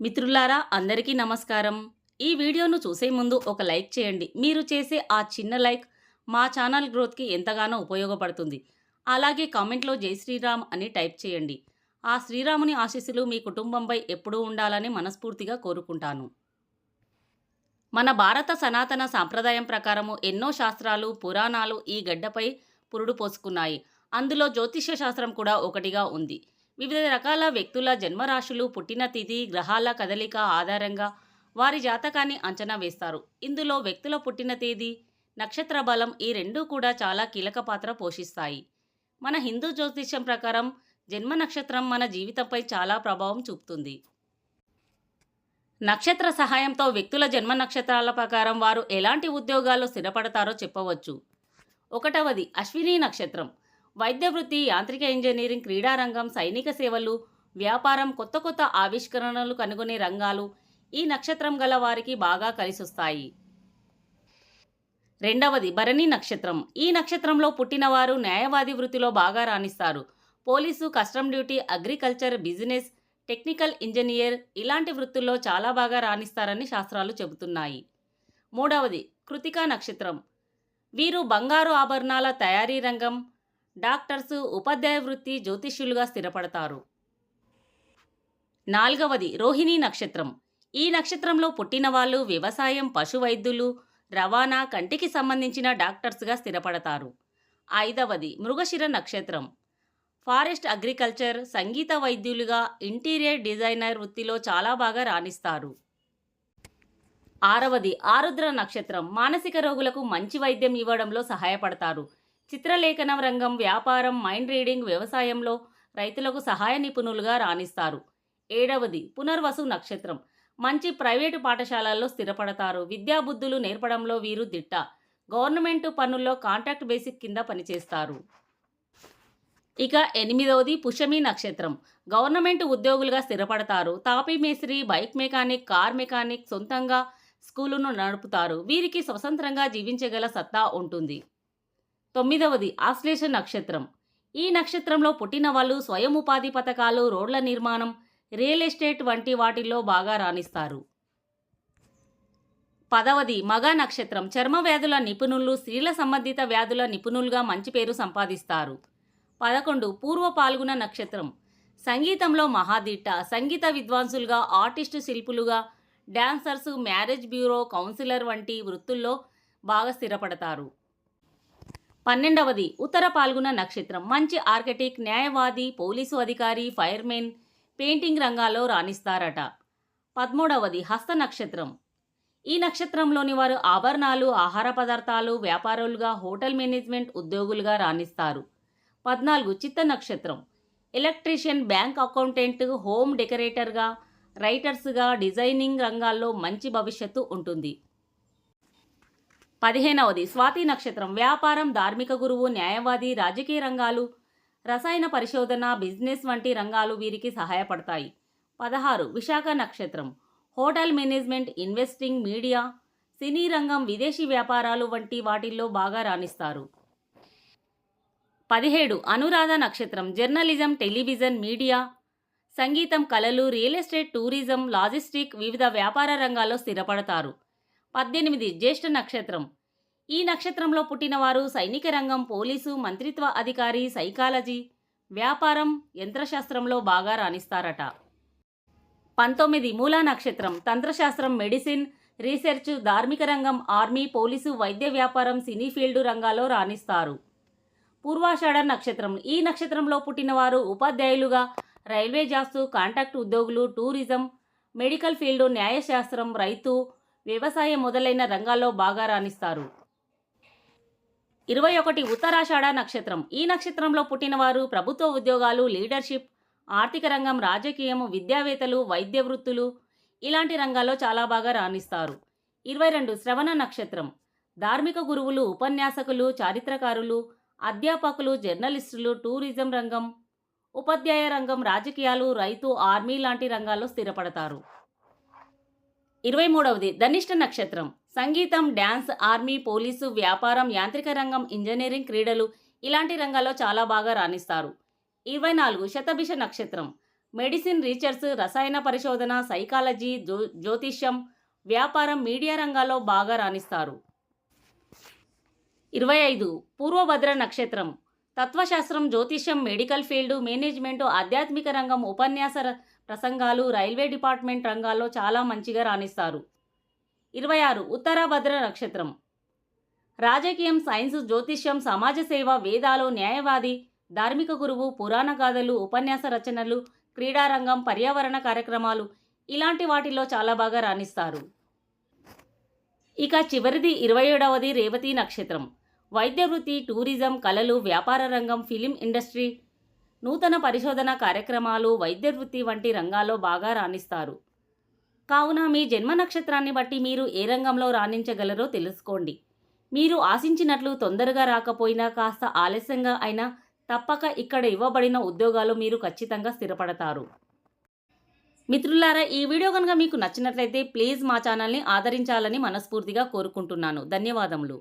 మిత్రులారా అందరికీ నమస్కారం. ఈ వీడియోను చూసే ముందు ఒక లైక్ చేయండి. మీరు చేసే ఆ చిన్న లైక్ మా ఛానల్ గ్రోత్‌కి ఎంతగానో ఉపయోగపడుతుంది. అలాగే కామెంట్‌లో జై శ్రీరామ్ అని టైప్ చేయండి. ఆ శ్రీరాముని ఆశీస్సులు మీ కుటుంబంపై ఎప్పుడూ ఉండాలని మనస్ఫూర్తిగా కోరుకుంటాను. మన భారత సనాతన సాంప్రదాయం ప్రకారము ఎన్నో శాస్త్రాలు, పురాణాలు ఈ గడ్డపై పురుడు పోసుకున్నాయి. అందులో జ్యోతిష్య శాస్త్రం కూడా ఒకటిగా ఉంది. వివిధ రకాల వ్యక్తుల జన్మరాశులు, పుట్టిన తిథి, గ్రహాల కదలిక ఆధారంగా వారి జాతకాన్ని అంచనా వేస్తారు. ఇందులో వ్యక్తుల పుట్టిన తేదీ, నక్షత్ర బలం ఈ రెండూ కూడా చాలా కీలక పాత్ర పోషిస్తాయి. మన హిందూ జ్యోతిష్యం ప్రకారం జన్మ నక్షత్రం మన జీవితంపై చాలా ప్రభావం చూపుతుంది. నక్షత్ర సహాయంతో వ్యక్తుల జన్మ నక్షత్రాల ప్రకారం వారు ఎలాంటి ఉద్యోగాల్లో స్థిరపడతారో చెప్పవచ్చు. ఒకటవది అశ్విని నక్షత్రం. వైద్య వృత్తి, యాంత్రిక ఇంజనీరింగ్, క్రీడారంగం, సైనిక సేవలు, వ్యాపారం, కొత్త కొత్త ఆవిష్కరణలు కనుగొనే రంగాలు ఈ నక్షత్రం గల వారికి బాగా కలిసొస్తాయి. రెండవది భరణి నక్షత్రం. ఈ నక్షత్రంలో పుట్టినవారు న్యాయవాది వృత్తిలో బాగా రాణిస్తారు. Police, custom duty, agriculture, business, technical engineer ఇలాంటి వృత్తుల్లో చాలా బాగా రాణిస్తారని శాస్త్రాలు చెబుతున్నాయి. మూడవది కృతికా నక్షత్రం. వీరు బంగారు ఆభరణాల తయారీ రంగం, డాక్టర్సు, ఉపాధ్యాయ వృత్తి, జ్యోతిష్యులుగా స్థిరపడతారు. నాలుగవది రోహిణి నక్షత్రం. ఈ నక్షత్రంలో పుట్టిన వాళ్ళు వ్యవసాయం, పశు వైద్యులు, రవాణా, కంటికి సంబంధించిన డాక్టర్స్గా స్థిరపడతారు. ఐదవది మృగశిర నక్షత్రం. ఫారెస్ట్, అగ్రికల్చర్, సంగీత వైద్యులుగా, ఇంటీరియర్ డిజైనర్ వృత్తిలో చాలా బాగా రాణిస్తారు. ఆరవది ఆరుద్ర నక్షత్రం. మానసిక రోగులకు మంచి వైద్యం ఇవ్వడంలో సహాయపడతారు. చిత్రలేఖనం రంగం, వ్యాపారం, మైండ్ రీడింగ్, వ్యవసాయంలో రైతులకు సహాయ నిపుణులుగా రాణిస్తారు. ఏడవది పునర్వసు నక్షత్రం. మంచి ప్రైవేటు పాఠశాలల్లో స్థిరపడతారు. విద్యాబుద్ధులు నేర్పడంలో వీరు దిట్ట. గవర్నమెంట్ పనుల్లో కాంట్రాక్ట్ బేసిక్ కింద పనిచేస్తారు. ఇక ఎనిమిదవది పుష్యమి నక్షత్రం. గవర్నమెంట్ ఉద్యోగులుగా స్థిరపడతారు. తాపీ మేస్త్రి, బైక్ మెకానిక్, కార్ మెకానిక్, సొంతంగా స్కూలును నడుపుతారు. వీరికి స్వతంత్రంగా జీవించగల సత్తా ఉంటుంది. తొమ్మిదవది ఆశ్లేష నక్షత్రం. ఈ నక్షత్రంలో పుట్టిన వాళ్ళు స్వయం ఉపాధి పథకాలు, రోడ్ల నిర్మాణం, రియల్ ఎస్టేట్ వంటి వాటిల్లో బాగా రాణిస్తారు. పదవది మగ నక్షత్రం. చర్మ వ్యాధుల నిపుణులు, స్త్రీల సంబంధిత వ్యాధుల నిపుణులుగా మంచి పేరు సంపాదిస్తారు. 11 పూర్వ పాల్గొన నక్షత్రం. సంగీతంలో మహాదిట్ట. సంగీత విద్వాంసులుగా, ఆర్టిస్టు, శిల్పులుగా, డాన్సర్స్, మ్యారేజ్ బ్యూరో, కౌన్సిలర్ వంటి వృత్తుల్లో బాగా స్థిరపడతారు. 12వది ఉత్తర పాల్గొన నక్షత్రం. మంచి ఆర్కిటెక్ట్, న్యాయవాది, పోలీసు అధికారి, ఫైర్మెన్, పెయింటింగ్ రంగాల్లో రాణిస్తారట. 13వది హస్త నక్షత్రం. ఈ నక్షత్రంలోని వారు ఆభరణాలు, ఆహార పదార్థాలు వ్యాపారులుగా, హోటల్ మేనేజ్మెంట్ ఉద్యోగులుగా రాణిస్తారు. 14 చిత్త నక్షత్రం. ఎలక్ట్రీషియన్, బ్యాంక్ అకౌంటెంట్, హోమ్ డెకరేటర్గా, రైటర్స్గా, డిజైనింగ్ రంగాల్లో మంచి భవిష్యత్తు ఉంటుంది. 15వది స్వాతి నక్షత్రం. వ్యాపారం, ధార్మిక గురువు, న్యాయవాది, రాజకీయ రంగాలు, రసాయన పరిశోధన, బిజినెస్ వంటి రంగాలు వీరికి సహాయపడతాయి. 16 విశాఖ నక్షత్రం. హోటల్ మేనేజ్మెంట్, ఇన్వెస్టింగ్, మీడియా, సినీ రంగం, విదేశీ వ్యాపారాలు వంటి వాటిల్లో బాగా రాణిస్తారు. 17 అనురాధ నక్షత్రం. జర్నలిజం, టెలివిజన్, మీడియా, సంగీతం, కళలు, రియల్ ఎస్టేట్, టూరిజం, లాజిస్టిక్, వివిధ వ్యాపార రంగాల్లో స్థిరపడతారు. 18 జ్యేష్ఠ నక్షత్రం. ఈ నక్షత్రంలో పుట్టినవారు సైనిక రంగం, పోలీసు, మంత్రిత్వ అధికారి, సైకాలజీ, వ్యాపారం, యంత్రశాస్త్రంలో బాగా రాణిస్తారట. 19 మూలా నక్షత్రం. తంత్రశాస్త్రం, మెడిసిన్, రీసెర్చ్, ధార్మిక రంగం, ఆర్మీ, పోలీసు, వైద్య వ్యాపారం, సినీ ఫీల్డ్ రంగాల్లో రాణిస్తారు. పూర్వాషాఢ నక్షత్రం. ఈ నక్షత్రంలో పుట్టినవారు ఉపాధ్యాయులుగా, రైల్వే జాబ్స్, కాంట్రాక్ట్ ఉద్యోగులు, టూరిజం, మెడికల్ ఫీల్డ్, న్యాయశాస్త్రం, రైతు, వ్యవసాయం మొదలైన రంగాల్లో బాగా రాణిస్తారు. 21 ఉత్తరాషాఢ నక్షత్రం. ఈ నక్షత్రంలో పుట్టినవారు ప్రభుత్వ ఉద్యోగాలు, లీడర్షిప్, ఆర్థిక రంగం, రాజకీయం, విద్యావేత్తలు, వైద్య వృత్తులు ఇలాంటి రంగాల్లో చాలా బాగా రాణిస్తారు. 22 శ్రవణ నక్షత్రం. ధార్మిక గురువులు, ఉపన్యాసకులు, చారిత్రకారులు, అధ్యాపకులు, జర్నలిస్టులు, టూరిజం రంగం, ఉపాధ్యాయ రంగం, రాజకీయాలు, రైతు, ఆర్మీ లాంటి రంగాల్లో స్థిరపడతారు. 23వది ధనిష్ట నక్షత్రం. సంగీతం, డ్యాన్స్, ఆర్మీ, పోలీసు, వ్యాపారం, యాంత్రిక రంగం, ఇంజనీరింగ్, క్రీడలు ఇలాంటి రంగాల్లో చాలా బాగా రాణిస్తారు. 24 శతభిష నక్షత్రం. మెడిసిన్ రీసెర్చ్, రసాయన పరిశోధన, సైకాలజీ, జ్యోతిష్యం, వ్యాపారం, మీడియా రంగాల్లో బాగా రాణిస్తారు. 25 పూర్వభద్ర నక్షత్రం. తత్వశాస్త్రం, జ్యోతిష్యం, మెడికల్ ఫీల్డ్, మేనేజ్మెంటు, ఆధ్యాత్మిక రంగం, ఉపన్యాస ప్రసంగాలు, రైల్వే డిపార్ట్మెంట్ రంగాల్లో చాలా మంచిగా రాణిస్తారు. 26 ఉత్తరాభద్ర నక్షత్రం. రాజకీయం, సైన్స్, జ్యోతిష్యం, సమాజ సేవ, వేదాలు, న్యాయవాది, ధార్మిక గురువు, పురాణ గాథలు, ఉపన్యాస రచనలు, క్రీడారంగం, పర్యావరణ కార్యక్రమాలు ఇలాంటి వాటిల్లో చాలా బాగా రాణిస్తారు. ఇక చివరిది 27వది రేవతి నక్షత్రం. వైద్య వృత్తి, టూరిజం, కళలు, వ్యాపార రంగం, ఫిలిం ఇండస్ట్రీ, నూతన పరిశోధన కార్యక్రమాలు, వైద్య వృత్తి వంటి రంగాల్లో బాగా రాణిస్తారు. కావున మీ జన్మ నక్షత్రాన్ని బట్టి మీరు ఏ రంగంలో రాణించగలరో తెలుసుకోండి. మీరు ఆశించినట్లు తొందరగా రాకపోయినా కాస్త ఆలస్యంగా అయినా తప్పక ఇక్కడ ఇవ్వబడిన ఉద్యోగాలు మీరు ఖచ్చితంగా స్థిరపడతారు. మిత్రులారా, ఈ వీడియో కనుక మీకు నచ్చినట్లయితే ప్లీజ్ మా ఛానల్ని ఆదరించాలని మనస్ఫూర్తిగా కోరుకుంటున్నాను. ధన్యవాదములు.